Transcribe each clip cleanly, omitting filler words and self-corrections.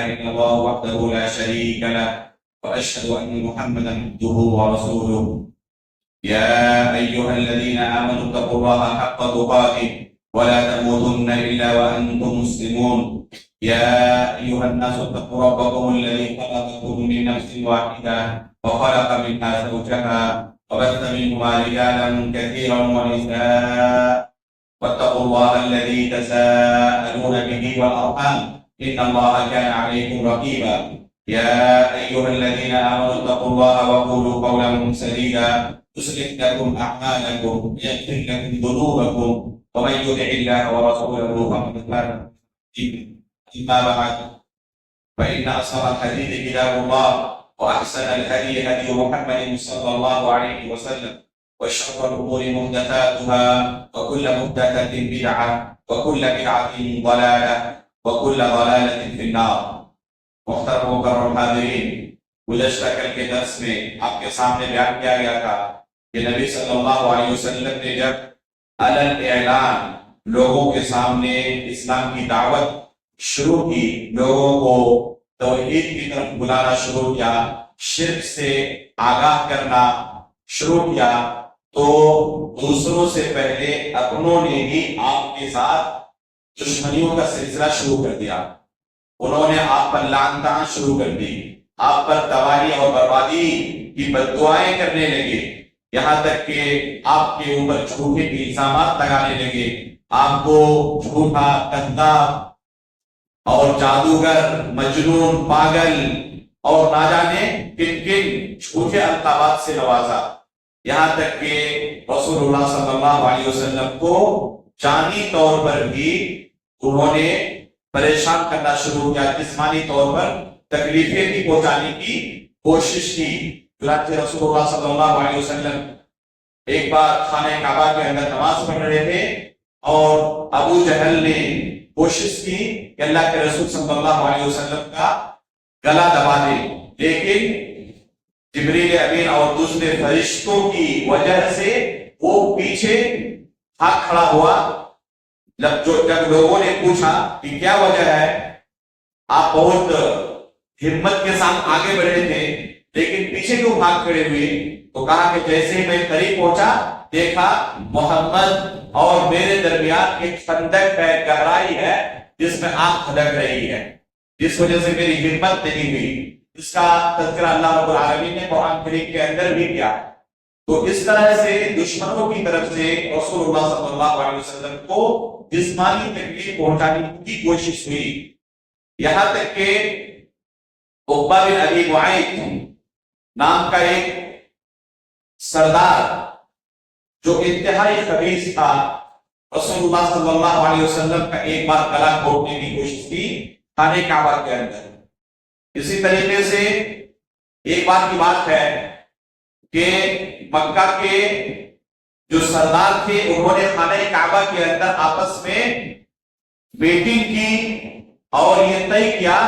إلا الله وحده لا شريك له وأشهد أن محمدا عبده ورسوله. يا أيها الذين آمنوا اتقوا الله حق تقاته ولا تموتن إلا وأنتم مسلمون. يا أيها الناس اتقوا ربكم الذي خلقكم من نفس واحدة وخلق منها زوجها وبث منهما رجالا كثيرا ونساء واتقوا الله الذي تساءلون به والأرحام إن الله كان عليكم رقيبا. يا أيها الذين آمنوا اتقوا الله وقولوا قولا سديدا يصلح لكم أعمالكم ويغفر لكم ذنوبكم ومن يطع الله ورسوله فقد فاز. أما بعد فإن أصدق الحديث كتاب الله وأحسن الهدي هدي محمد صلى الله عليه وسلم وشر الأمور محدثاتها وكل محدثة بدعة وكل بدعة ضلالة وكل ضلالة في النار. محترم مکرم حاضرین، گزشتہ کل کے درس میں آپ کے سامنے بیان کیا گیا تھا کہ نبی صلی اللہ علیہ وسلم نے جب علن اعلان لوگوں کے سامنے اسلام کی دعوت شروع کی، لوگوں کو توحید کی طرف بلانا شروع کیا، شرک سے آگاہ کرنا شروع کیا، تو دوسروں سے پہلے اپنوں نے بھی آپ کے ساتھ دشمنیوں کا سلسلہ شروع کر دیا. انہوں نے آپ پر لعنتاں شروع کر دی، آپ پر تباہی اور بربادی کی بد دعائیں کرنے لگے، یہاں تک کہ آپ کے اوپر جھوٹے کے الزامات لگانے لگے، آپ کو جھوٹا، کذاب اور جادوگر، مجنون، پاگل اور نہ جانے کن کن جھوٹے القابات سے نوازا، یہاں تک کہ رسول اللہ صلی اللہ علیہ وسلم کو جانی طور پر بھی انہوں نے پریشان کرنا شروع کیا، جسمانی طور پر تکلیفیں بھی پہنچانے کی کوشش کی. چنانچہ رسول اللہ صلی اللہ علیہ وسلم ایک بار خانہ کعبہ کے اندر نماز پڑھ رہے تھے اور ابو جہل نے کوشش کی کہ اللہ کے رسول صلی اللہ علیہ وسلم کا گلا دبا دے، لیکن جبریل امین اور دوسرے فرشتوں کی وجہ سے وہ پیچھے بھاگ کھڑا ہوا. جب لوگوں نے پوچھا کہ کیا وجہ ہے، آپ بہت ہمت کے ساتھ آگے بڑھے تھے لیکن پیچھے کیوں بھاگ کھڑے ہوئے، تو کہا کہ جیسے ہی میں قریب پہنچا دیکھا محمد اور میرے درمیان ایک خندق ہے، گہرائی ہے جس میں آگ کھدک رہی ہے، جس وجہ سے میری ہمت نہیں ہوئی. اس کا تذکرہ اللہ رب العالمین نے قرآن کریم کے اندر بھی کیا. تو اس طرح سے دشمنوں کی طرف سے رسول اللہ صلی اللہ علیہ وسلم کو جسمانی تکلیف پہنچانے کی کوشش ہوئی، یہاں تک کہ عقبہ بن ابی معیط نام کا ایک سردار جو انتہائی خبیث تھا، رسول اللہ صلی اللہ علیہ وسلم کا ایک بار گلا گھونٹنے کی کوشش کی خانہ کعبہ کے اندر. اسی طریقے سے ایک بار کی بات ہے کہ مکہ کے جو سردار تھے انہوں نے خانہ کعبہ کے اندر آپس میں میٹنگ کی اور یہ طے کیا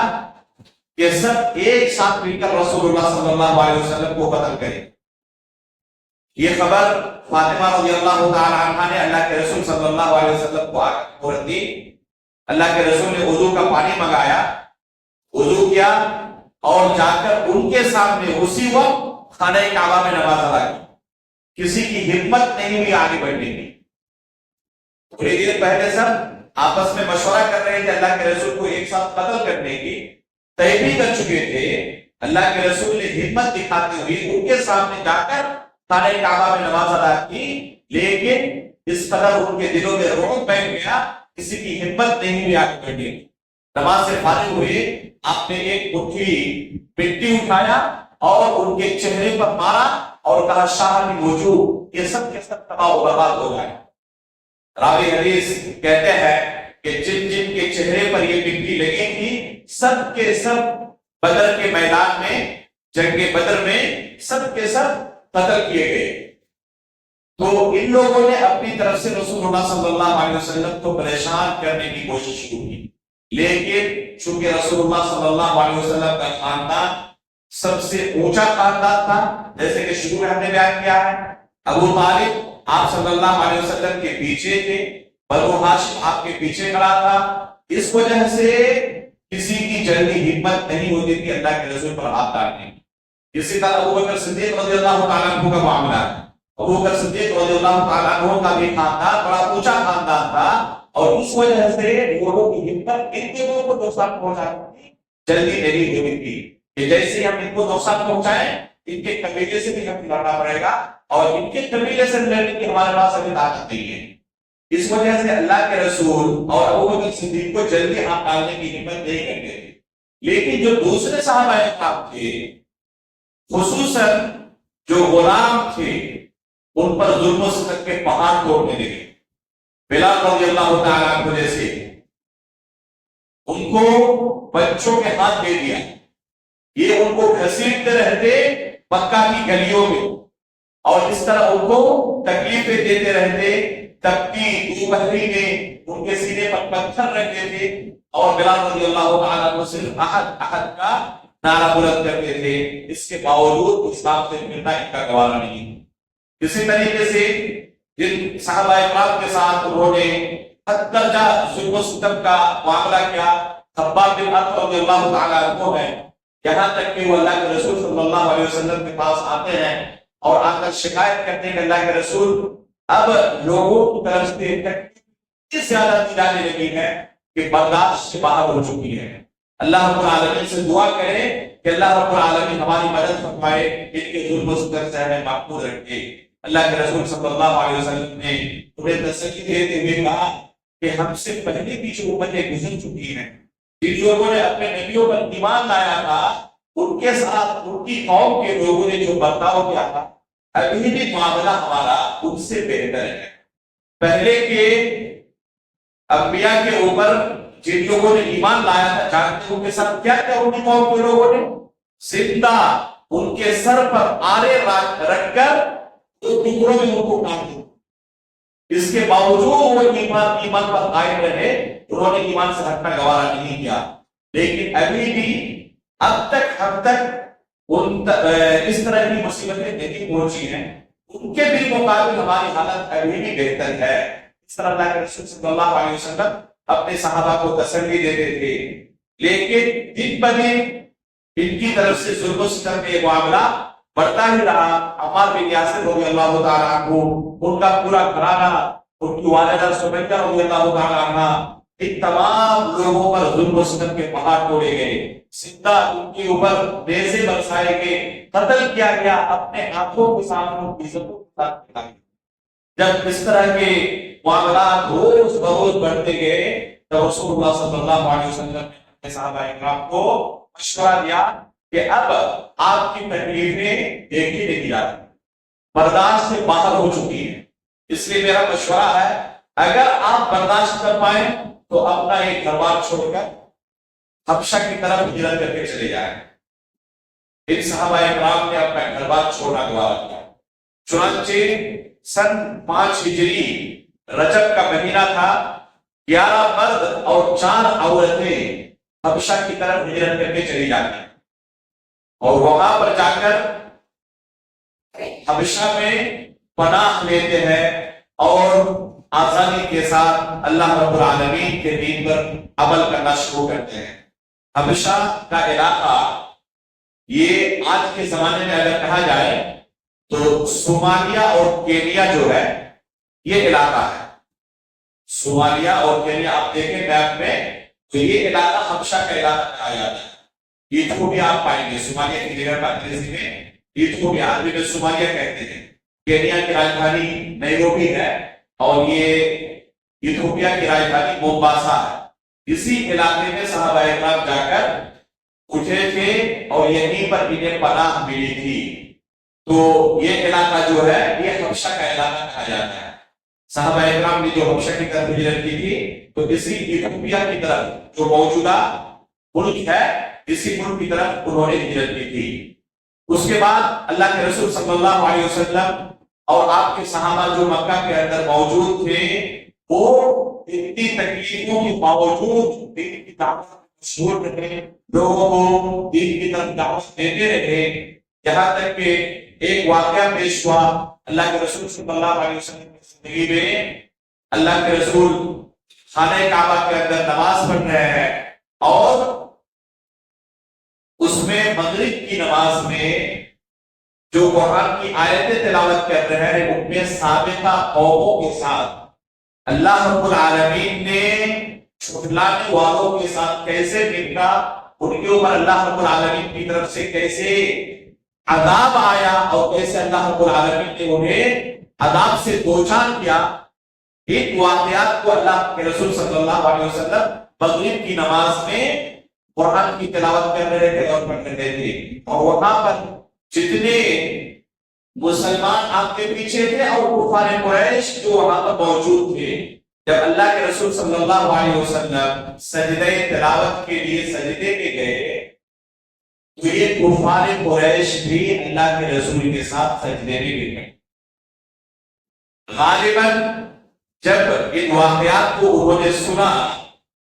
کہ سب ایک ساتھ مل کر رسول اللہ صلی اللہ علیہ وسلم کو قتل کریں. یہ خبر فاطمہ رضی اللہ تعالی عنہا نے اللہ کے رسول صلی اللہ علیہ وسلم کو خبر دی. اللہ کے رسول نے وضو کا پانی منگایا، وضو کیا اور جا کر ان کے سامنے اسی وقت خانہ کعبہ میں نماز ادا کی. کسی کی ہمت نہیں ہوئی آگے بڑھنے کی. تھوڑی دیر پہلے سب آپس میں مشورہ کر رہے تھے اللہ کے رسول کو ایک ساتھ قتل کرنے کی، طے بھی کر چکے تھے. اللہ کے رسول نے ہمت دکھاتے ہوئے ان کے سامنے جا کر خانہ کعبہ میں نماز ادا کی، لیکن اس قدر ان کے دلوں میں رعب بیٹھ گیا، کسی کی ہمت نہیں ہوئی آگے بڑھنے کی. نماز سے فارغ ہوئے، آپ نے ایک مٹھی مٹی اٹھایا اور ان کے چہرے پر مارا اور کہا شاہ کی موجود یہ سب کے سب تباہ و برباد ہو جائے. راوی حدیث کہتے ہیں کہ جن جن کے چہرے پر یہ مٹی لگی تھی سب کے سب بدر کے میدان میں، جنگ بدر میں سب کے سب قتل کیے گئے. تو ان لوگوں نے اپنی طرف سے رسول اللہ صلی اللہ علیہ وسلم کو پریشان کرنے کی کوشش کی، لیکن چونکہ رسول اللہ صلی اللہ علیہ وسلم کا خاندان سب سے اونچا خاندان تھا، جیسے کہ شروع میں ہم نے بیان کیا ہے، ابو طالب آپ صلی اللہ علیہ وسلم کے پیچھے تھے، بنو ہاشم آپ کے پیچھے کھڑا تھا. اس وجہ سے کسی کی جلدی ہمت نہیں ہوتی تھی اللہ کے رسول پر ہاتھ ڈالنے کی۔ اسی طرح ابوبکر صدیق رضی اللہ تعالیٰ عنہ کا معاملہ ہے۔ ابوبکر صدیق رضی اللہ تعالیٰ عنہ کا بھی خاندان بڑا اونچا خاندان تھا، اور اس وجہ سے لوگوں کی ہمت ان کے لوگوں کو نقصان پہنچاتی تھی جلدی نہیں ہوتی تھی کہ جیسے ہم ان کو نقصان پہنچائیں ان کے قبیلے سے بھی ہمیں لڑنا پڑے گا، اور ان کے قبیلے سے لڑنے کی ہمارے پاس ابھی طاقت نہیں ہے۔ اس وجہ سے اللہ کے رسول اور ابوبکر صدیق کو جلدی ہاتھ ڈالنے کی ہمت نہیں کرتے تھے۔ لیکن جو دوسرے صحابہ کرام تھے، خصوصاً جو غلام تھے، ان پر ظلم و ستم کے پہاڑ توڑنے لگے۔ بلال رضی اللہ تعالیٰ عنہ جیسے ان کو بچوں کے ہاتھ دے دیا، یہ ان کو گھسیٹتے رہتے مکہ کی گلیوں میں، اور اس طرح ان کو تکلیفیں دیتے رہتے۔ تپتی دوپہری میں ان کے سینے پر پتھر رکھتے تھے، اور بلال رضی اللہ تعالیٰ عنہ صرف احد احد کا نعرہ بلند کرتے تھے۔ اس کے باوجود اسلام سے ملنا ان کا گوارا نہیں۔ اسی طریقے سے جن صحابہ اکرام کے ساتھ انہوں نے حد درجہ ظلم و ستم کا معاملہ کیا، خباب بن ارت رضی اللہ تعالیٰ عنہ ہے، یہاں تک کہ وہ اللہ کے رسول صلی اللہ علیہ وسلم کے پاس آتے ہیں اور آ کر شکایت کرتے ہیں کہ اللہ کے رسول اب لوگوں کی طرف سے اتنی زیادہ دی جانے لگی ہے کہ برداشت سے باہر ہو چکی ہے۔ اللہ رب العالمین سے دعا کریں کہ اللہ رب العالمین ہماری مدد فرمائے، ان کے ظلم و ستم سے ہمیں محفوظ رکھے۔ اللہ کے رسول صلی اللہ علیہ وسلم نے انہیں تسلی دیتے ہوئے کہا کہ ہم سے پہلے بھی جو امتیں گزر چکی ہیں، جن لوگوں نے اپنے نبیوں پر ایمان لایا تھا، ان کے ساتھ ان کی قوم کے لوگوں نے جو برتاؤ کیا تھا، ابھی بھی معاملہ ہمارا ان سے بہتر ہے۔ پہلے کے انبیاء کے اوپر جن لوگوں نے ایمان لایا تھا، جانتے ہیں ان کے ساتھ کیا کیا ان کی قوم کے لوگوں نے؟ زندہ ان کے سر پر آرے رکھ کر دو ٹکڑوں میں ان کو کاٹ دیا۔ اس کے باوجود وہ ایمان پر قائم رہے، انہوں نے ایمان سے ہٹنا گوارا نہیں کیا۔ لیکن ابھی بھی اب تک ہم تک اس طرح کی مصیبتیں نہیں پہنچی ہیں، ان کے بالمقابل ہماری حالت ابھی بھی بہتر ہے۔ اس طرح اللہ کے رسول صلی اللہ علیہ وسلم اپنے صحابہ کو تسلی دیتے تھے، لیکن دن بدن ان کی طرف سے ظلم و ستم کا یہ معاملہ بڑھتا ہی رہا۔ عمار بن یاسر رضی اللہ تعالیٰ عنہ، ان کا پورا گھرانہ، ان کی والدہ سمیہ رضی اللہ تعالیٰ عنہ، ان تمام لوگوں پر ظلم و ستم کے پہاڑ توڑے گئے، زندہ ان کے اوپر نیزے برسائے گئے، قتل کیا گیا، اپنے آنکھوں کے سامنے ان کی عزتوں کے ساتھ ملا گیا۔ جب اس طرح کے معاملات روز بروز بڑھتے گئے تو رسول اللہ صلی اللہ علیہ وسلم نے اپنے صحابہ اکرام کو مشورہ دیا کہ اب آپ کی تکلیفیں دیکھی نہیں جاتی، برداشت سے باہر ہو چکی ہیں، اس لیے میرا مشورہ ہے اگر آپ برداشت کر پائیں تو اپنا ایک گھر بار چھوڑ کر حبشہ کی طرف ہجرت کر کے چلے جائیں۔ ان صحابہ اکرام نے اپنا گھر بار چھوڑنا گوارا کیا۔ چنانچہ سن 5 ہجری رجب کا مہینہ تھا، 11 مرد اور 4 عورتیں حبشہ کی طرف ہجرت کر کے چلی جاتی ہیں، اور وہاں پر جا کر حبشہ میں پناہ لیتے ہیں اور آسانی کے ساتھ اللہ رب العالمین کے دین پر عمل کرنا شروع کرتے ہیں۔ حبشہ کا علاقہ یہ آج کے زمانے میں اگر کہا جائے تو صومالیہ اور کینیا جو ہے یہ علاقہ ہے۔ صومالیہ اور کینیا آپ دیکھیں میپ میں تو یہ علاقہ حبشہ کا علاقہ کہا جاتا ہے۔ ایتھوپیا آپ پائیں گے، صومالیہ کی جگہ پر انگریزی میں ایتھوپیا، عربی میں صومالیہ کہتے ہیں۔ کینیا کی راجدھانی نیروبی ہے اور یہ ایتھوپیا کی راجدھانی مومباسا ہے۔ اسی علاقے میں صحابہ اکرام جا کر اٹھے تھے اور یہیں پر انہیں پناہ ملی تھی۔ تو یہ علاقہ جو ہے یہ حبشہ کا علاقہ کہا جاتا ہے۔ صحابہ اکرام نے جو حبشہ کی طرف ہجرت کی تھی تو اسی ایتھوپیا کی طرف جو موجودہ ملک ہے اسی ملک کی طرف انہوں نے ہجرت کی تھی۔ اس کے بعد اللہ کے رسول صلی اللہ علیہ وسلم اور آپ کے صحابہ جو مکہ کے اندر موجود تھے وہ اتنی تکلیفوں کے باوجود دین کی دعوت مشہور رہے، لوگوں کو دین کی طرف دعوت دیتے رہے، یہاں تک کہ ایک واقعہ پیش ہوا۔ اللہ کے رسول صلی اللہ علیہ وسلم کی زندگی میں اللہ کے رسول خانہ کعبہ کے اندر نماز پڑھ رہے ہیں اور اس میں مغرب کی نماز میں جو قرآن کی آیتیں تلاوت کر رہے ہیں ان میں سابقہ قوموں کے ساتھ اللہ رب العالمین نے چھٹلانے والوں کے ساتھ کیسے نپٹا، ان کے اوپر اللہ رب العالمین کی طرف سے کیسے عذاب آیا اور کیسے اللہ رب العالمین نے انہیں عذاب سے دوچار کیا، ان واقعات کو اللہ کے رسول صلی اللہ علیہ وسلم مغرب کی نماز میں قرآن کی تلاوت کر رہے تھے اور پڑھ رہے تھے، اور وہاں پر جتنے مسلمان آپ کے پیچھے تھے اور کفار قریش جو وہاں پر موجود تھے، جب اللہ کے رسول صلی اللہ علیہ وسلم سجدہ تلاوت کے لیے سجدے میں گئے تو یہ کفار قریش بھی اللہ کے رسول کے ساتھ سجدے میں گئے۔ غالباً جب ان واقعات کو انہوں نے سنا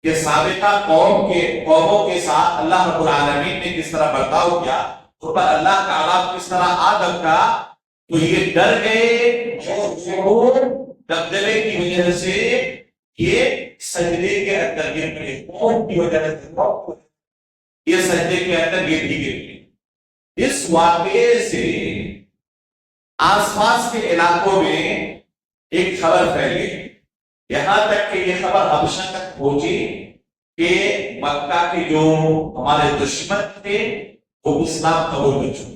کہ سابقہ قوموں کے ساتھ اللہ رب العالمین نے کس طرح برتاؤ کیا، ان پر اللہ کا عذاب کس طرح آ دبکا، تو یہ ڈر گئے اور دبدبے کی وجہ سے یہ سجدے کے اندر گر پڑے، خوف کی وجہ سے یہ سجدے کے اندر گر گئے۔ اس واقعے سے آس پاس کے علاقوں میں ایک خبر پھیل گئی، یہاں تک کہ یہ خبر حبشہ تک پہنچی کہ مکہ کے جو ہمارے دشمن تھے وہ اسلام قبول کر چکے،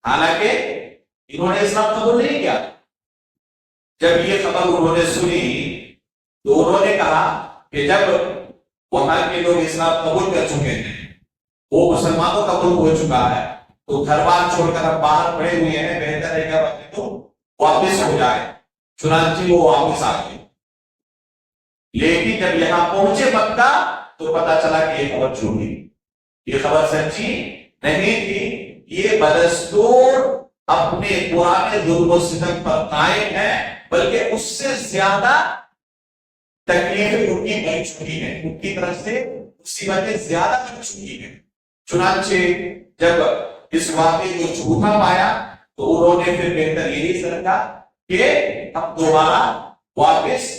حالانکہ انہوں نے اسلام قبول نہیں کیا۔ جب یہ خبر انہوں نے سنی تو انہوں نے کہا کہ جب وہاں کے لوگ اسلام قبول کر چکے ہیں، وہ مسلمانوں کا ملک ہو چکا ہے، تو گھر بار چھوڑ کر اب باہر پڑے ہوئے ہیں، بہتر ہے کہ اپنے تو واپس ہو جائے۔ چنانچہ وہ واپس آ گئے، لیکن جب یہاں پہنچے مکہ تو پتا چلا کہ یہ خبر جھوٹی، یہ خبر سچی نہیں تھی، یہ بدستور اپنے پرانے ظلم و ستم پر قائم ہے، بلکہ اس سے زیادہ تکلیفیں ان کی بڑھ چکی ہیں، ان کی طرف سے مصیبتیں زیادہ بڑھ چکی ہیں۔ چنانچہ جب اس واقعے کو جھوٹا پایا تو انہوں نے پھر بہتر یہی سمجھا کہ ہم دوبارہ واپس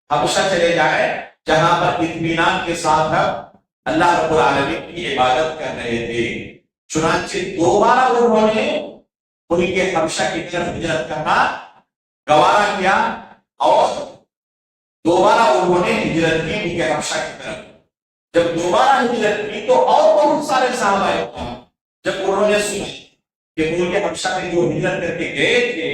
حبشہ چلے جائیں، جہاں پر اطمینان کے ساتھ ہم اللہ رب العالمین کی عبادت کر رہے تھے۔ چنانچہ دوبارہ انہوں نے ان کے حبشہ کی طرف ہجرت کرنا گوارا کیا اور دوبارہ انہوں نے ہجرت کی ان کے حبشہ کی طرف۔ جب دوبارہ ہجرت کی تو اور بہت سارے صحابہ جب انہوں نے سنا کہ ان کے حبشہ میں جو ہجرت کر کے گئے تھے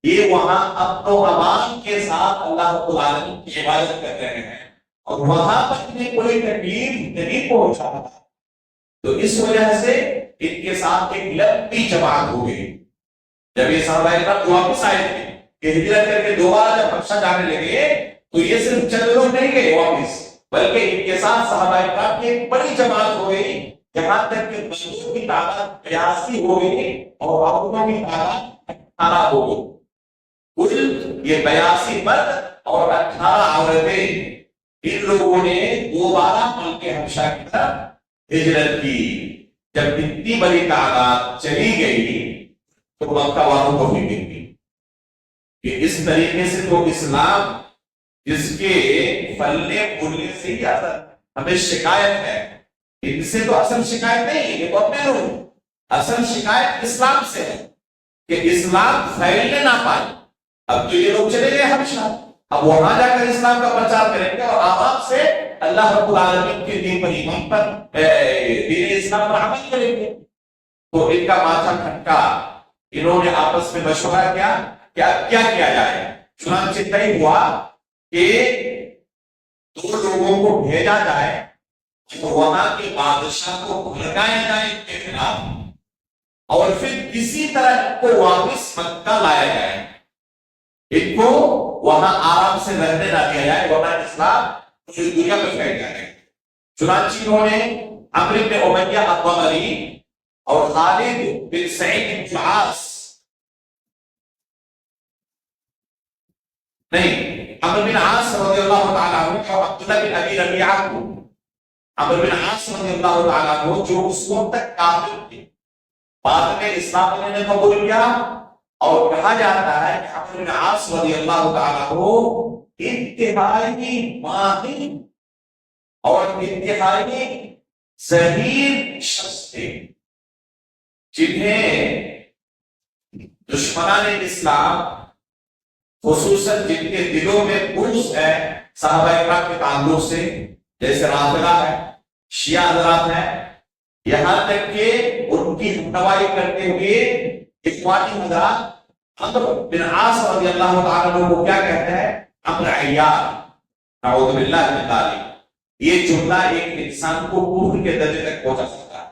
یہ وہاں امن و امان کے ساتھ اللہ رب العالمین کی عبادت کر رہے ہیں اور وہاں پر انہیں کوئی تکلیف نہیں پہنچا تھا، تو اس وجہ سے ان کے ساتھ ایک لمبی جماعت ہو گئی۔ جب یہ صحابہ کرام واپس آئے تھے کہ ہجرت کر کے دوبارہ جب حبشہ جانے لگے تو یہ صرف چند لوگ نہیں گئے واپس، بلکہ ان کے ساتھ صحابہ کرام کی ایک بڑی جماعت ہو گئی، یہاں تک کہ مردوں کی تعداد 82 ہو گئی اور عورتوں کی تعداد 18 ہو گئی۔ کل یہ 82 مرد اور 18 عورتیں، ان لوگوں نے دوبارہ ملک حبشہ کی طرف ہجرت کی۔ جب اتنی بڑی تعداد چلی گئی تو مکہ والوں کو فکر کی کہ اس طریقے سے تو اسلام جس کے پھلنے پھولنے سے ہی ہمیں شکایت ہے، ان سے تو اصل شکایت نہیں، یہ تو اپنے لوگ، اصل شکایت اسلام سے ہے کہ اسلام پھیلنے نہ پائے۔ اب تو یہ لوگ چلے گئے حبشہ، اب وہاں جا کر اسلام کا پرچار کریں گے اور عوام سے اللہ رب العالمین کے دین پر ایمان پر دین اسلام پر عمل کریں گے۔ تو ان کا ماتھا کھٹکا، انہوں نے آپس میں مشورہ کیا کیا کیا جائے۔ چنانچہ طے ہوا کہ 2 لوگوں کو بھیجا جائے تو وہاں کے بادشاہ کو بھڑکایا جائے ان کے خلاف اور پھر کسی طرح کو واپس مکہ لایا جائے، ان کو وہاں آرام سے رہنے نہ دیا جائے ورنہ اسلام پوری دنیا میں پھیل جائے۔ چنانچہ انہوں نے عمرو بن امیہ الضمری اور خالد بن سعید بن العاص عمرو بن عاص رضی اللہ تعالیٰ عنہ اور عبداللہ بن ابی ربیعہ کو، عمرو بن عاص رضی اللہ تعالیٰ عنہ جو اس وقت تک کافر تھے، بعد میں اسلام نے قبول کیا، اور کہا جاتا ہے کہ عمرو بن عاص رضی اللہ تعالیٰ عنہ انتہائی ماہر اور انتہائی ظہیر شخص تھے جنہیں دشمنان اسلام خصوصاً جن کے دلوں میں بغض ہے صحابہ اکرام کے تعلق سے، جیسے رافضہ ہے، شیعہ حضرات ہیں، یہاں تک کہ ان کی رہنمائی کرتے ہوئے اخوانی حضرات عمرو بن عاص رضی اللہ تعالیٰ عنہ کو کیا کہتے ہیں؟ امر عیار، نعوذ باللہ من ذالک۔ یہ جملہ ایک انسان کو کفر کے درجے تک پہنچا سکتا ہے۔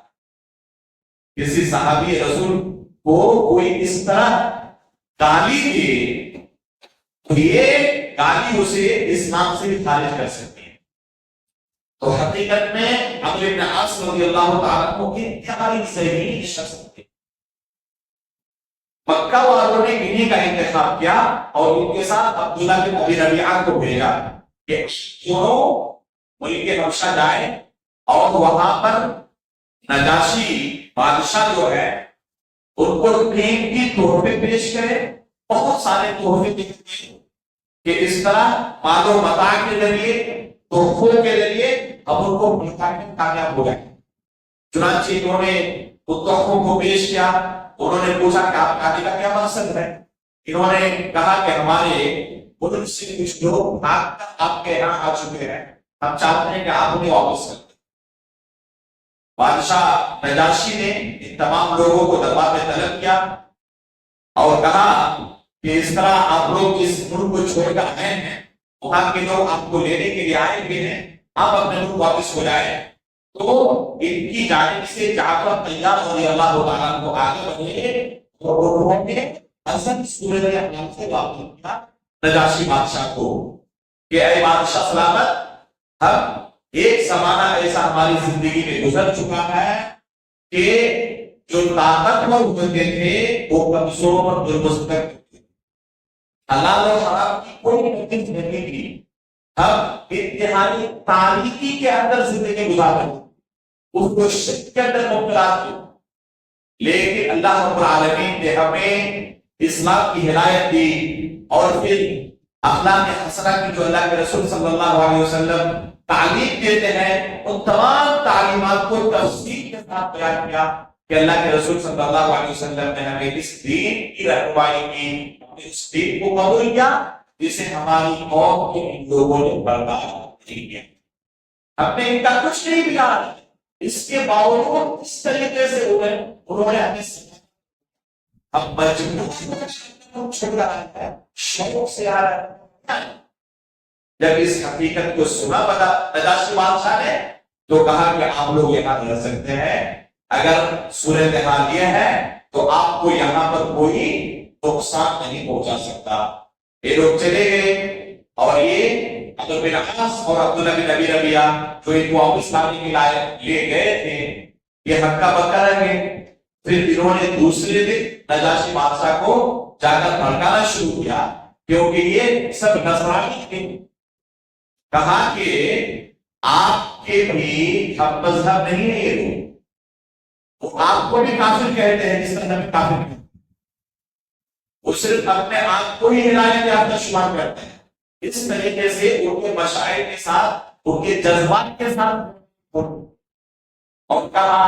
کسی صحابی رسول کو کوئی اس طرح گالی دے تو یہ گالی اسے اسلام سے بھی خارج کر سکتی ہے۔ تو حقیقت میں عمرو بن عاص رضی اللہ تعالیٰ عنہ کے انتہائی ذہین شخص تھے۔ مکہ والوں نے انہی کا انتخاب کیا اور ان کے ساتھ عبداللہ بن ابی ربیعہ کو بھیجا کہ دونوں ملک حبشہ جائیں اور وہاں پر نجاشی بادشاہ جو ہے ان کو قیمتی تحفے پیش کرے، بہت سارے تحفے دیتے ہیں کہ اس طرح مال و متاع کے ذریعے، تحفوں کے ذریعے ہم ان کو ملکانے میں کامیاب ہو جائیں۔ چنانچہ انہوں نے ان تحفوں کو پیش کیا۔ انہوں نے پوچھا کہ آپ آنے کا کیا مقصد ہے؟ انہوں نے کہا کہ ہمارے ملک سے کچھ لوگ آپ کے یہاں آ چکے ہیں، ہم چاہتے ہیں کہ آپ انہیں واپس کر دیں۔ بادشاہ نجاشی نے ان تمام لوگوں کو دربار میں طلب کیا اور کہا کہ اس طرح آپ لوگ اس ملک کو چھوڑ کر آئے ہیں، وہاں کے لوگ آپ کو لینے کے لیے آئے ہوئے ہیں، آپ اپنے ملک واپس ہو جائیں۔ تو ان کی جانب سے جعفر طیار رضی اللہ تعالیٰ کو آگے بڑھے اور انہوں نے حسن سورہ احلام سے واپس کیا نجاشی بادشاہ کو کہ اے بادشاہ سلامت، ہم ایک زمانہ ایسا ہماری زندگی میں گزر چکا ہے کہ جو طاقتور ہوتے تھے وہ کمزور اور درمستقل تھے، حلال و حرام کی کوئی تمیز نہیں تھی، ہم انتہائی تاریکی کے اندر زندگی گزار رہے تھے، اس کو شرک کے اندر مبتلا تھے، لیکن اللہ رب العالمین نے ہمیں اسلام کی ہدایت دی اور پھر اخلاق حسنہ کی جو اللہ کے رسول صلی اللہ علیہ وسلم تعلیم دیتے ہیں ان تمام تعلیمات کو تفصیل کے ساتھ بیان کیا کہ اللہ کے رسول صلی اللہ علیہ وسلم نے ہمیں اس دین کی رہنمائی کی، اس دین کو قبول کیا جسے ہماری قوم کے لوگوں نے برداشت نہیں کیا، ہم نے ان کا کچھ نہیں بگاڑا، اس کے باوجود اس طریقے سے انہوں نے ہمیں ہم مجبور چھوڑ رہا ہے، شوق سے آ رہا ہے۔ جب اس حقیقت کو سنا نجاشی بادشاہ نے تو کہا کہ آپ لوگ یہاں رہ سکتے ہیں، اگر صورتحال یہ ہے تو آپ کو یہاں پر کوئی نقصان نہیں پہنچا سکتا۔ یہ لوگ چلے گئے اور یہ عمرو بن عاص اور عبداللہ بن ابی ربیعہ جو ان کو واپس لانے کے لیے گئے تھے یہ ہکا بکا رہے۔ پھر انہوں نے دوسرے دن نجاشی بادشاہ کو جا کر بھڑکانا شروع کیا کیونکہ یہ سب نصرانی تھے، کہا کہ آپ کے بھی ہم مذہب نہیں ہے، یہ لوگ وہ آپ کو بھی کافر کہتے ہیں جس طرح ہمیں کافر کہتے ہیں، وہ صرف اپنے آپ کو ہی ہدایت یافتہ شمار کرتے ہیں۔ اس طریقے سے ان کے مشاعر کے ساتھ، ان کے جذبات کے ساتھ اور کہا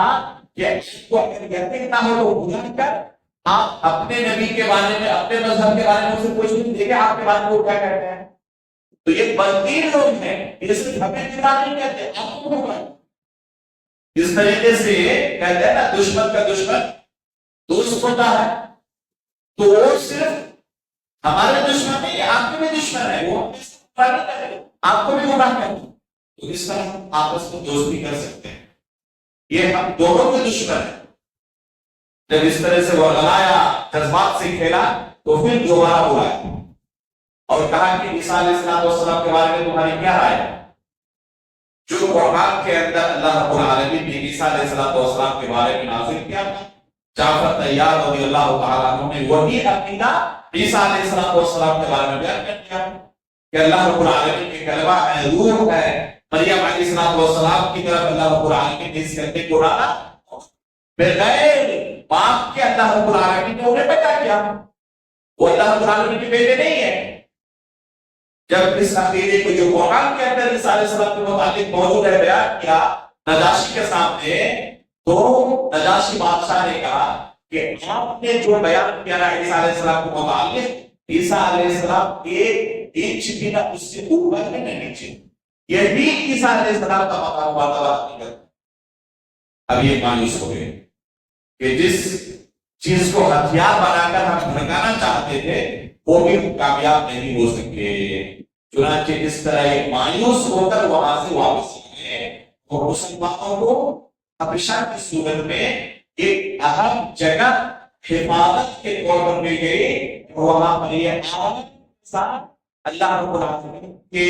کہ اس کو اگر یقین نہ ہو تو بلا کر آپ اپنے نبی کے بارے میں، اپنے مذہب کے بارے میں اسے پوچھ نہیں، دیکھیں آپ کے بارے میں وہ کیا کہتے ہیں۔ تو یہ بدترین لوگ ہیں، یہ صرف ہمیں خدا نہیں کہتے، آپ کو ہوگا۔ اس طریقے سے کہتے ہیں نا دشمن کا دشمن دوست ہوتا ہے، تو وہ صرف ہمارے دشمن نہیں، آپ کے بھی دشمن ہے، وہ آپ کو بھی گمراہ کرتے ہیں، تو اس طرح ہم آپس میں دوستی کر سکتے ہیں، یہ ہم دونوں کے دشمن ہیں۔ جب اس طرح سے وہ لڑایا، جذبات سے کھیلا تو پھر دوبارہ بلایا اور کہا کہ عیسیٰ علیہ السلام کے بارے میں تمہاری کیا رائے ہے؟ جو قرآن کے اندر اللہ رب العالمین نے عیسیٰ علیہ السلام کے بارے میں نازل کیا، جعفر طیار رضی اللہ تعالیٰ عنہ نے وہی عقیدہ عیسیٰ علیہ السلام کے بارے میں بیان کر دیا کہ اللہ رب العالمین کی کلمہ ہے، روح ہے، مریم علیہ السلام کی طرف اللہ رب العالمین نے اس کرنے کو ڈالا، بغیر باپ کے اللہ رب العالمین نے انہیں پیدا کیا، وہ اللہ رب العالمین کے بیٹے نہیں ہے۔ جب اس عقیدے کو جو قرآن کے اندر عیسیٰ علیہ السلام کے متعلق موجود ہے بیان کیا نجاشی کے سامنے، تو نجاشی بادشاہ نے کہا کہ آپ نے جو بیان کیا نا عیسیٰ علیہ السلام کو متعلق، عیسیٰ علیہ السلام ایک انچ بھی نہ اس سے اوپر ہے نہ نیچے، یہی عیسیٰ علیہ السلام کا مقام مرتبہ۔ اب یہ مایوس ہو گئے کہ جس چیز کو ہتھیار بنا کر ہم بھڑکانا چاہتے تھے وہ بھی کامیاب نہیں ہو سکے۔ چنانچہ اس طرح یہ مایوس ہو کر وہاں سے واپس آئے اور مسلمانوں کو حبشہ کی صورت میں ایک اہم جگہ حفاظت کے طور پر مل گئی، وہاں پر یہ اللہ رب العالمین کے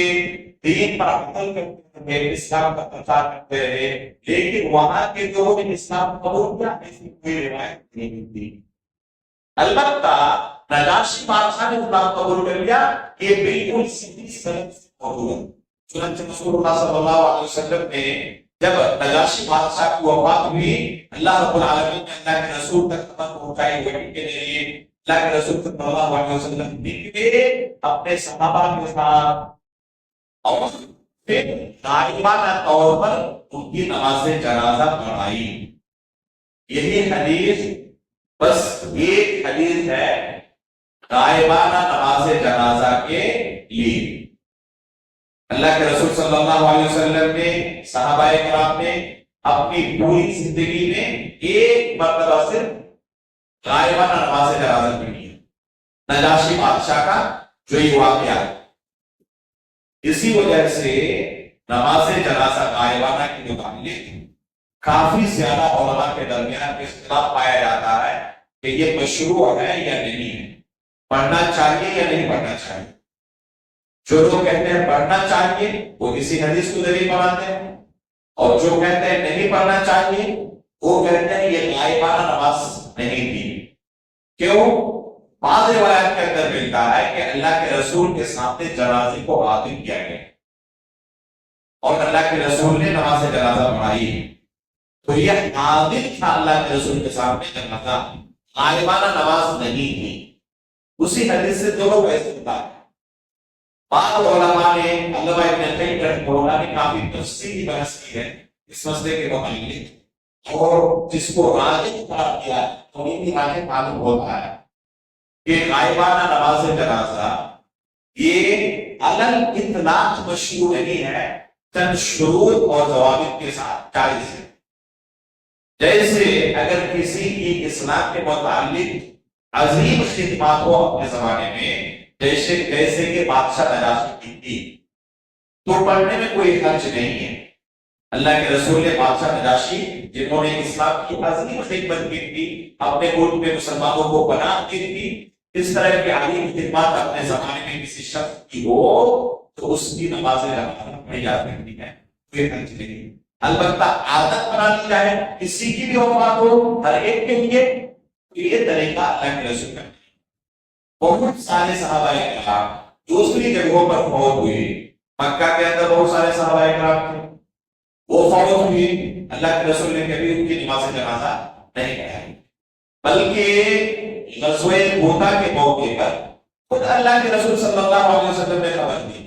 دین پر عمل کرتے رہے، اسلام کا پرچار کرتے رہے، لیکن وہاں کے لوگوں نے اسلام قبول کیا ایسی کوئی روایت نہیں ملتی۔ البتہ نجاشی بادشاہ نے اسلام قبول کر لیا، یہ بالکل سیدھی سنت سے موضوع ہے۔ چنانچہ رسول اللہ صلی اللہ علیہ وسلم نے جب نجاشی بادشاہ کی وفات ہوئی، اللہ رب العالمین نے اللہ کے رسول تک خبر پہنچائی وحی کے ذریعے۔ اللہ کے رسول صلی اللہ علیہ وسلم نکلے اپنے صحابہ کے ساتھ اور پھر غائبانہ طور پر ان کی نماز جنازہ پڑھائی۔ یہی حدیث، بس ایک حدیث ہے غائبانہ نماز جنازہ کے لیے۔ اللہ کے رسول صلی اللہ علیہ وسلم نے، صحابہ کرام نے اپنی پوری زندگی میں ایک مرتبہ صرف غائبانہ نماز جنازہ پڑھی ہے، نجاشی بادشاہ کا جو یہ واقعہ ہے۔ اسی وجہ سے نماز جنازہ غائبانہ کے متعلق کافی زیادہ علماء کے درمیان اختلاف پایا جاتا ہے کہ یہ مشروع ہے یا نہیں ہے، پڑھنا چاہیے یا نہیں پڑھنا چاہیے۔ جو لوگ کہتے ہیں پڑھنا چاہیے وہ اسی حدیث کو دلیل بناتے ہیں، اور جو کہتے ہیں نہیں پڑھنا چاہیے وہ کہتے ہیں یہ غائبانہ نماز نہیں تھی۔ کیوں؟ بعض روایات کے اندر ملتا ہے کہ اللہ کے رسول کے سامنے جنازے کو حاضر کیا گیا اور اللہ کے رسول نے نماز جنازہ پڑھائی، تو یہ حاضر تھا اللہ کے رسول کے سامنے جنازہ، غائبانہ نماز نہیں تھی۔ اسی حدیث سے دونوں ویسے ہوتا ہے۔ بعض علماء نے، علامہ ابن قیم رحمہ اللہ نے کافی تفصیلی بحث کی ہے اس مسئلے کے متعلق، اور جس کو راجح قرار دیا ہے تو یہ بھی راجح معلوم ہوتا ہے کہ غائبانہ نماز جنازہ یہ علل اطلاق مشروع نہیں ہے، چند شروط اور ضوابط کے ساتھ جائز ہے۔ جیسے اگر کسی کی اسلام کے متعلق عظیم خدمات ہو اپنے زمانے میں، جیسے کہ بادشاہ نجاشی کی تھی، تو پڑھنے میں کوئی حرج نہیں ہے۔ اللہ کے رسول نے بادشاہ نجاشی جنہوں نے اسلام کی عظیم خدمت کی تھی، اپنے ملک میں مسلمانوں کو پناہ دی تھی، اس طرح کی عظیم خدمات اپنے زمانے میں کسی شخص کی ہو تو اس کی نماز جنازہ پڑھی جا سکتی ہے، کوئی حرج نہیں۔ البتہ عادت بنا لی جائے کسی کی بھی وفات ہو ہر ایک کے لیے، یہ طریقہ اللہ کے رسول کا۔ بہت سارے صحابہ کرام دوسری جگہوں پر فوت ہوئے، مکہ کے اندر بہت سارے صحابہ کرام تھے، وہ فوت ہوئے، اللہ کے رسول نے کبھی ان کی نماز جنازہ نہیں پڑھائی، بلکہ غزوہ موتا کے موقع پر خود اللہ کے رسول صلی اللہ علیہ وسلم نے خبر دی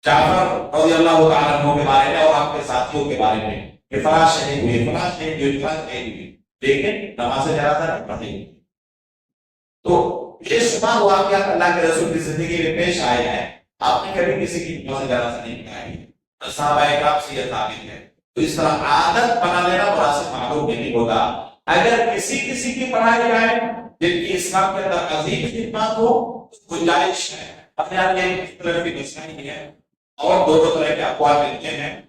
جعفر رضی اللہ تعالیٰ عنہ کے بارے میں اور آپ کے ساتھیوں کے بارے میں کہ فلاں شہید ہوئے، فلاں شہید ہوئے، فلاں شہید ہوئے، لیکن نماز جنازہ نہیں پڑھی۔ تو یہ شمار واقعات اللہ کے رسول کی زندگی میں پیش آئے ہیں، آپ نے کبھی کسی کی نماز جنازہ نہیں پڑھائی، صحابہ کرام سے یہ ثابت ہے۔ تو اس طرح عادت بنا لینا مناسب معلوم نہیں ہوگا۔ اگر کسی کی پڑھائی جائے جن کی اسلام کے اندر عظیم خدمات ہو تو گنجائش ہے، اپنے آپ میں اس طرح کی مسائل ہے، اور دونوں طرح کے اقوال ملتے ہیں۔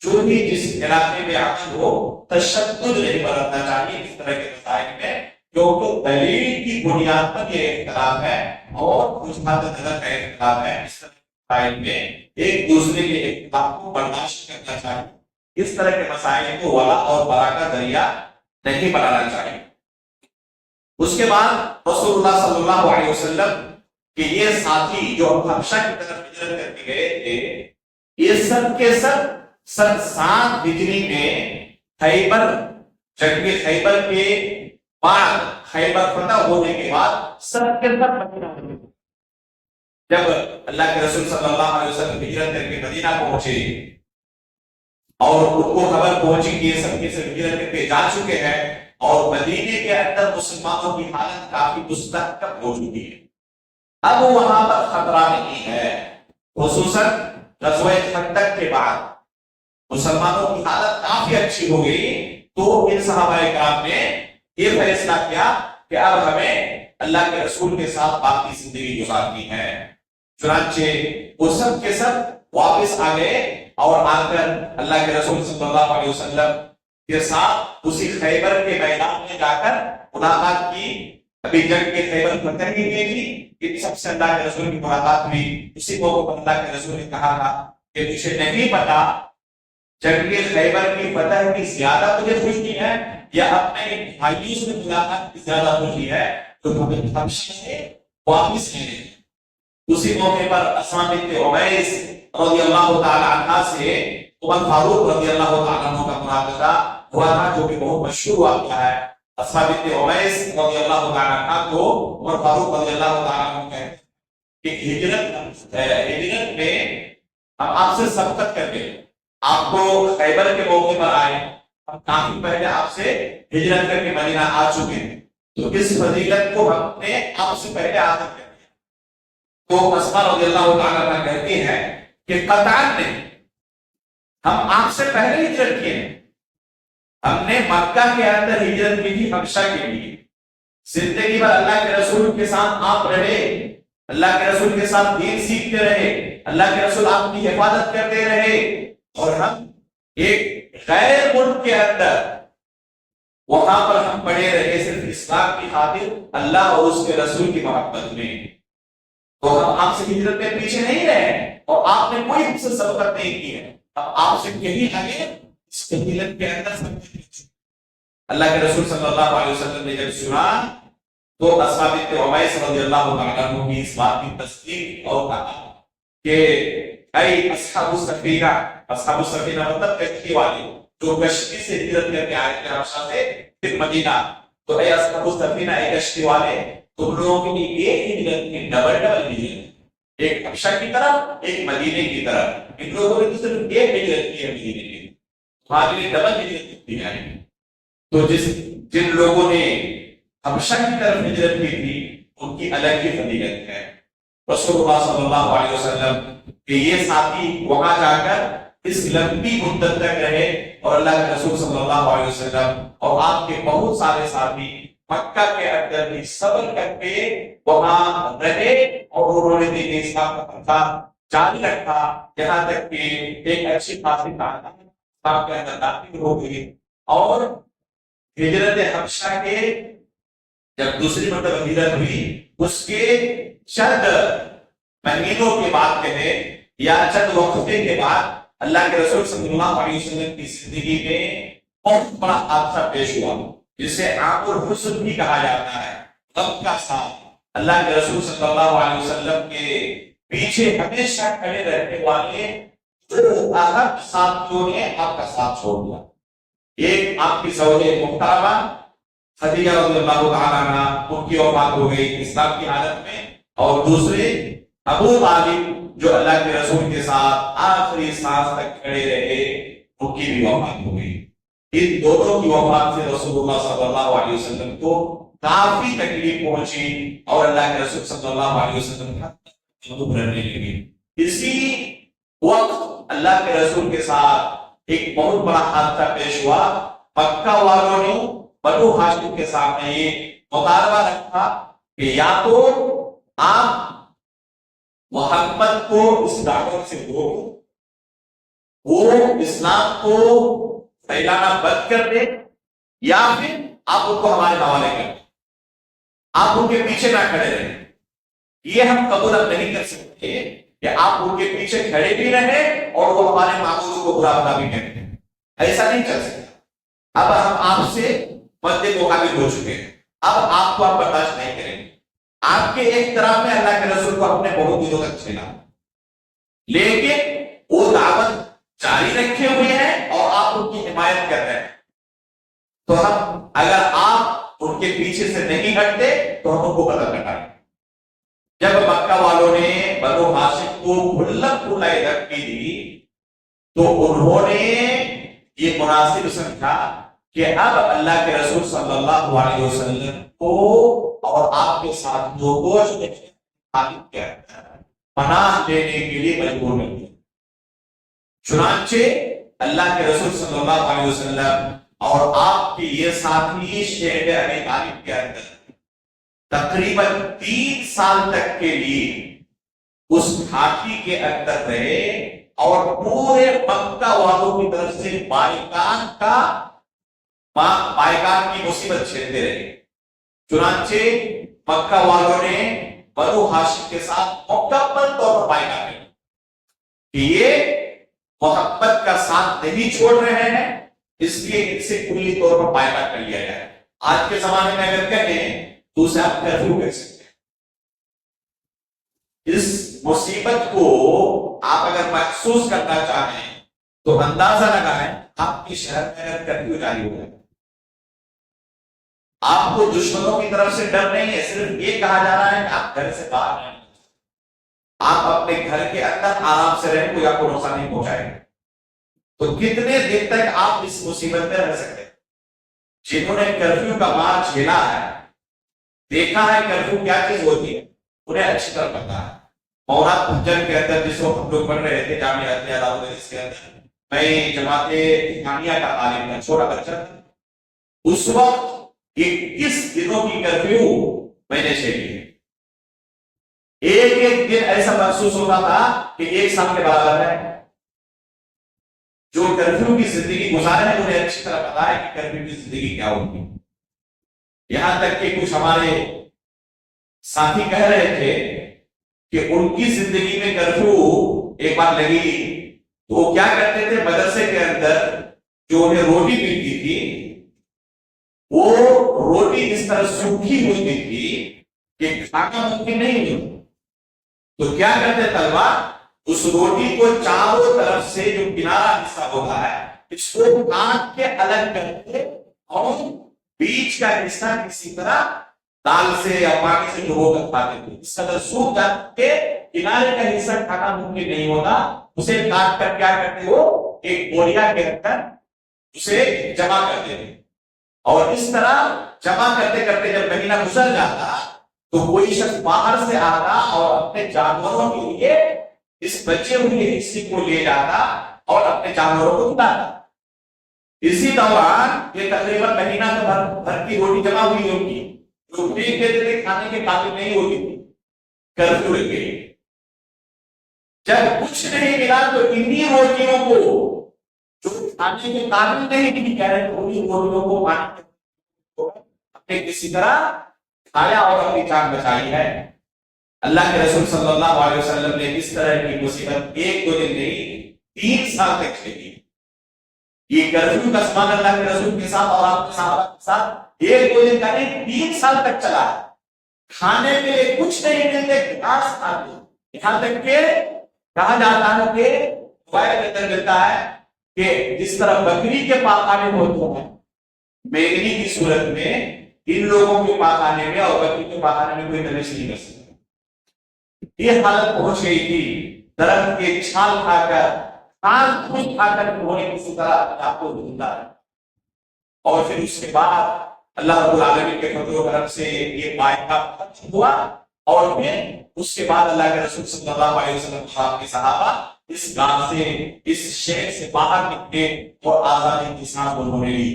جو بھی جس علاقے میں عقل ہو تشدد نہیں برتنا چاہیے اس طرح کے مسائل میں، کیونکہ دلیل کی بنیاد پر یہ اختلاف ہے اور وجہات نظر کا اختلاف ہے۔ اس طرح کے مسائل میں ایک دوسرے کے اختلاف کو برداشت کرنا چاہیے، اس طرح کے مسائل کو ولا اور برا کا ذریعہ نہیں بنانا چاہیے۔ اس کے بعد رسول اللہ صلی اللہ علیہ وسلم کے یہ ساتھی جو حبشہ کی طرف ہجرت کر کے گئے تھے، یہ سب کے سب 7 ہجری میں خیبر، جنگ خیبر کے بعد، خیبر فتح ہونے کے بعد سب کے سب مدینہ میں، جب اللہ کے رسول صلی اللہ علیہ وسلم ہجرت کر کے مدینہ پہنچے اور ان کو خبر پہنچی کہ یہ سب کے سب ہجرت کر کے جا چکے ہیں اور مدینے کے اندر مسلمانوں کی حالت کافی مستحکم ہو چکی ہے. اب وہاں پر خطرہ نہیں ہے. خصوصاً غزوہ خندق کے بعد مسلمانوں کی حالت کافی اچھی ہو گئی. تو ان صحابہ کرام نے یہ فیصلہ کیا کہ اب ہمیں اللہ کے رسول کے ساتھ باقی زندگی گزارنی ہے. چنانچہ وہ سب کے سب واپس آ گئے اور آ کر اللہ کے رسول صلی اللہ علیہ وسلم کے ساتھ اسی خیبر کے میدان میں جا کر ملاقات کی. ابھی جنگ کے خیبر فتح کی گئی تھی کہ سب سے اللہ کے رسول کی ملاقات ہوئی. اسی موقع پر اللہ کے رسول نے کہا تھا کہ مجھے نہیں پتا جنگ خیبر کی فتح کی زیادہ مجھے خوشی ہے یا اپنے بھائیوں سے ملاقات کی زیادہ خوشی ہے تو ہمیں حبشہ سے واپس آئے. اسی موقع پر اسما بنت عمیس رضی اللہ تعالی عنہ سے عمر فاروق رضی اللہ تعالی عنہ کا مناقشہ ہوا تھا جو کہ بہت مشہور واقعہ ہے. اسما بنت عمیس رضی اللہ تعالی عنہ کو عمر فاروق رضی اللہ تعالی عنہ کہتے ہیں کہ ہجرت میں ہم آپ سے سبقت کر کے آپ کو خیبر کے موقع پر آئے. ہم کافی پہلے آپ سے ہجرت کر کے مدینہ آ چکے ہیں تو اس فضیلت کو ہم نے آپ سے پہلے عادت کر دیا. تو اسما رضی اللہ تعالی عنہ کہتی ہیں کہ قطعاً نے ہم آپ سے پہلے ہجرت کیے ہیں. ہم نے مکہ کے اندر ہجرت کی تھی حبشہ کے لیے. زندگی بھر اللہ کے رسول کے ساتھ آپ رہے, اللہ کے رسول کے ساتھ دین سیکھتے رہے, اللہ کے رسول آپ کی حفاظت کرتے رہے اور ہم ایک غیر ملک کے اندر وہاں پر ہم پڑے رہے صرف اسلام کی خاطر اللہ اور اس کے رسول کی محبت میں. تو ہم آپ سے ہجرت میں پیچھے نہیں رہے اور آپ نے کوئی ہم سے سبقت نہیں کی ہے. ہم آپ سے کہیں آگے اس ہجرت کے اندر سبقت نہیں کی. اللہ کے رسول صلی اللہ علیہ وسلم نے جب سنا تو اسما بنت عمیس رضی اللہ تعالیٰ عنہ کی اس بات کی تصدیق اور کہا کہ اے اصحاب السفینہ, اصحاب السفینہ مطلب کشتی والے جو کشتی سے ہجرت کر کے آئے تھے حبشہ سے پھر مدینہ, تو اے اصحاب السفینہ, اے کشتی والے, تم لوگوں کے لیے ایک ہجرت کی ڈبل ہجرت, ایک حبشہ کی طرف ایک مدینے کی طرف. ان لوگوں نے صرف ایک ہجرت کی ہے مدینے کی, تمہارے لیے ڈبل ہجرت کی ہے. تو جن لوگوں نے حبشہ کی طرف ہجرت کی تھی ان کی الگ ہی فضیلت ہے. رسول اللہ صلی اللہ علیہ وسلم کہ یہ ساتھی وہاں جا کر اس لمبی مدت تک رہے اور اللہ کے رسول صلی اللہ علیہ وسلم اور آپ کے بہت سارے ساتھی مکہ کے اندر بھی صبر کر کے وہاں رہے اور انہوں نے دین اسلام کا پرچار جاری رکھا یہاں تک کہ ایک اچھی خاصی تعداد اسلام کے اندر داخل ہو گئی. اور ہجرت حبشہ کے جب دوسری مرتبہ ہجرت ہوئی اس کے چند مہینوں کے بعد کہے یا چند وقفے کے بعد اللہ کے رسول صلی اللہ علیہ وسلم کی زندگی میں بہت بڑا حادثہ پیش ہوا جسے عام الحزن بھی کہا جاتا ہے, غم کا ساتھ. اللہ کے رسول صلی اللہ علیہ وسلم کے پیچھے ہمیشہ کھڑے رہنے والے دو اہم ساتھیوں نے آپ کا ساتھ چھوڑ دیا. ایک آپ کی زوج محترمہ خدیجہ رضی اللہ تعالیٰ عنہ, ان کی وفات ہو گئی اسلام کی حالت میں, اور دوسرے ابو طالب جو اللہ کے رسول کے ساتھ آخری سانس تک کھڑے رہے, ان کی بھی وفات ہو گئی. ان دونوں کی وفات سے رسول اللہ صلی اللہ علیہ وسلم کو کافی تکلیف پہنچی اور اللہ کے رسول صلی اللہ علیہ وسلم رہنے لگے. اسی وقت اللہ کے رسول کے ساتھ ایک بہت بڑا حادثہ پیش ہوا. مکہ والوں نے بنو ہاشم کے سامنے یہ مطالبہ رکھا کہ یا تو آپ محمد کو اس دعوت سے روکو, وہ اسلام کو پھیلانا بند کر دے, یا پھر آپ ان کو ہمارے حوالے کر دیں, آپ ان کے پیچھے نہ کھڑے رہیں. یہ ہم قبول اب نہیں کر سکتے کہ آپ ان کے پیچھے کھڑے بھی رہے اور وہ ہمارے معمولوں کو برا بھلا بھی کہتے ہیں. ایسا نہیں چل سکتا. اب ہم آپ سے مدد مقابل ہو چکے ہیں, اب آپ کو ہم برداشت نہیں کریں گے. آپ کے ایک طرف میں اللہ کے رسول کو ہم نے بہت دنوں تک چھیلا, لیکن وہ دعوت جاری رکھے ہوئے ہیں اور آپ ان کی حمایت کر رہے ہیں. تو ہم اگر آپ ان کے پیچھے سے نہیں ہٹتے تو ہم ان کو قتل کرائیں. جب مکہ والوں نے بنو ہاشم کو کھلا کھلا دھمکی دی تو انہوں نے یہ مناسب سمجھا کہ اب اللہ کے رسول صلی اللہ علیہ وسلم کو اور آپ کے ساتھیوں کو پناہ دینے کے لیے مجبور نہیں ہے۔ چنانچہ اللہ کے رسول صلی اللہ علیہ وسلم اور آپ کے یہ ساتھی شیخ ابی طالب کے اندر تقریباً 3 سال تک کے لیے اس گھاٹی کے اندر رہے اور پورے مکہ والوں کی طرف سے بائیکاٹ کی مصیبت جھیلتے رہے۔ چنانچہ مکہ والوں نے بنو ہاشم کے ساتھ مکمل طور پر بائیکاٹ کیا کہ یہ محبت کا ساتھ نہیں چھوڑ رہے ہیں، اس لیے ان سے کلی طور پر بائیکاٹ کر لیا جائے۔ آج کے زمانے میں اگر کہیں تو اسے آپ کرفیو کہہ سکتے ہیں۔ اس مصیبت کو آپ اگر محسوس کرنا چاہیں تو اندازہ لگائیں آپ کے شہر میں اگر کرفیو جاری ہو جائے، آپ کو دشمنوں کی طرف سے ڈر نہیں ہے، صرف یہ کہا جا رہا ہے کہ آپ گھر سے باہر نہیں، آپ اپنے گھر کے اندر آرام سے رہیں، کوئی آپ کو نقصان نہیں پہنچائے گا۔ تو کتنے دن تک آپ اس مصیبت میں رہ سکتے ہیں؟ جنہوں نے کرفیو کا مار جھیلا ہے، دیکھا ہے کرفیو کیا چیز ہوتی ہے، انہیں اچھی طرح پتا ہے۔ مولانا پنجر کے اندر جس وقت ہم لوگ پڑھ رہے تھے جامعہ اس کے اندر، میں جماعت اسلامیہ کا عالم تھا، چھوٹا بچہ تھا، اس وقت 21 دنوں کی کرفیو میں نے جھیلی ہے۔ ایک دن ایسا محسوس ہوتا تھا کہ 1 سال کے برابر ہے۔ جو کرفیو کی زندگی گزارے ہیں انہیں اچھی طرح پتا ہے کہ کرفیو کی زندگی کیا ہوتی ہے۔ یہاں تک کہ کچھ ہمارے ساتھی کہہ رہے تھے کہ ان کی زندگی میں کرفیو ایک بار لگی تو وہ کیا کرتے تھے، مدرسے کے اندر جو انہیں روٹی ملتی تھی وہ روٹی اس طرح سوکھی ہوتی تھی کہ کھانا ممکن نہیں ہوتا، تو کیا کرتے طلبہ، اس روٹی کو چاروں طرف سے جو کنارہ حصہ ہوتا ہے اس کو کاٹ کے الگ کرتے اور بیچ کا حصہ کسی طرح دال سے یا پانی سے ڈبو کر کھاتے تھے۔ اس قدر سوکھ جاتے کنارے کا حصہ کھانا ممکن نہیں ہوتا، اسے کاٹ کر کیا کرتے ہو، ایک بوریا کے اندر اسے جمع کرتے تھے، اور اس طرح جمع کرتے کرتے جب مہینہ گزر جاتا تو کوئی شخص باہر سے آتا اور اپنے جانوروں کے لیے اس بچے ہوئے حصے کو لے جاتا اور اپنے جانوروں کو کھلاتا۔ اسی دوران یہ تقریباً مہینہ بھر کی روٹی جمع ہوئی ہوگی، جو دیکھ لیتے تھے کھانے کے قابل نہیں ہوتی تھی، کرفیو لگ گئی۔ جب کچھ نہیں ملا تو انہی روٹیوں کو جو کھانے کے قابل نہیں تھی، کہہ رہے انہی روٹیوں کو اپنے کسی طرح کھایا اور اپنی جان بچائی ہے۔ اللہ کے رسول صلی اللہ علیہ وسلم نے اس طرح کی مصیبت 1-2 دن نہیں 3 سال تک جھیلی۔ یہ کرفیو کا زمانہ اللہ کے رسول کے ساتھ اور آپ کے صحابہ کے ساتھ 1-2 دن کا نہیں 3 سال تک چلا ہے۔ کھانے کے لیے کچھ نہیں ملتے، گھاس کھاتے، یہاں تک کہ کہا جاتا ہے کہ روایت کے اندر ملتا ہے کہ جس طرح بکری کے پاخانے ہوتے ہیں میگنی کی صورت میں، ان لوگوں کے پاخانے میں اور بکری کے پاخانے میں کوئی تمیز نہیں کر سکتا۔ یہ حالت پہنچ گئی تھی، درخت کے چھال کھا کر کھا کر انہوں نے کسی طرح اپنے آپ کو زندہ رکھا، اور پھر اس کے بعد اللہ رب العالمین کے فضل و کرم سے یہ معاہدہ ختم ہوا، اور پھر اس کے بعد اللہ کے رسول صلی اللہ علیہ وسلم آپ کے صحابہ اس گاؤں سے، اس شہر سے باہر نکلے اور آزادی کی سانس انہوں نے لی۔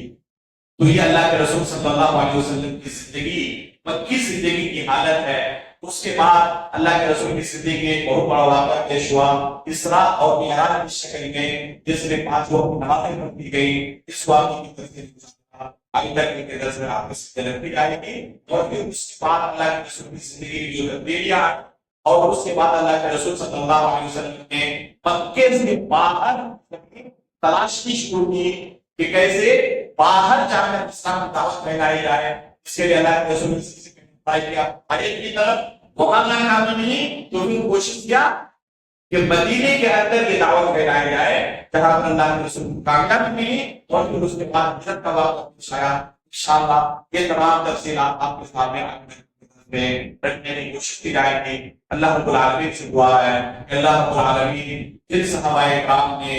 تو یہ اللہ کے رسول صلی اللہ علیہ وسلم کی زندگی، مکی زندگی کی حالت ہے۔ اس کے بعد اللہ کے رسول کی زندگی ایک بہت بڑا واقعہ پیش ہوا، اسراء اور معراج کی شکل میں جس میں 5 وقت کی نمازیں پڑھی گئی۔ اس واقعے کی تفصیل ابھی تک کے درس میں آپ کو سمجھ آئے گی، اور پھر اس کے بعد اللہ کے رسول کی زندگی کی جو تبدیلیاں، اور اس کے بعد اللہ کے رسول صلی اللہ علیہ وسلم نے مکے سے باہر تلاشی شروع کی کہ کیسے باہر جا کر اسلام کی دعوت پھیلائی جائے۔ اس کے لیے اللہ کے رسول ایک کی طرف مقابلہ کام نہیں تو پھر کوشش کیا کہ مدینے کے اندر یہ دعوت پھیلائی جائے، جہاں پر اللہ کے رسول کامیابی ملی، اور پھر اس کے بعد ہجرت کا واقعہ پیش آیا۔ انشاءاللہ یہ تمام تفصیلات آپ کے سامنے میں رکھنے کی کوشش کی جائے گی۔ اللہ رب العالمین سے دعا ہے کہ اللہ رب العالمین جن صحابہ کرام نے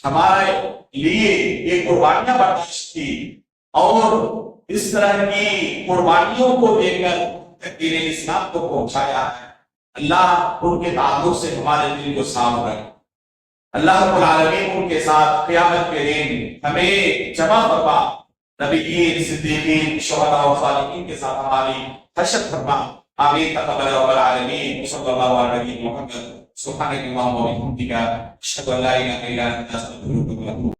ہمارے لیے یہ قربانیاں برداشت کی اور اس طرح کی قربانیوں کو دے کر دین اسلام کو پہنچایا ہے۔ اللہ ان کے تعلق سے ہمارے دل کو صاف رکھے۔ اللہ رب العالمین ان کے ساتھ قیامت کے دن ہمیں جمع فرما، نبیین، صدیقین، شہداء و صالحین کے ساتھ ہماری حشر فرما۔ آمین تقبل رب العالمین۔ صلی اللہ علیہ محمد۔ سبحانک اللہم و بحمدک، اشہد ان لا الہ الا انت، استغفرک و اتوب الیک۔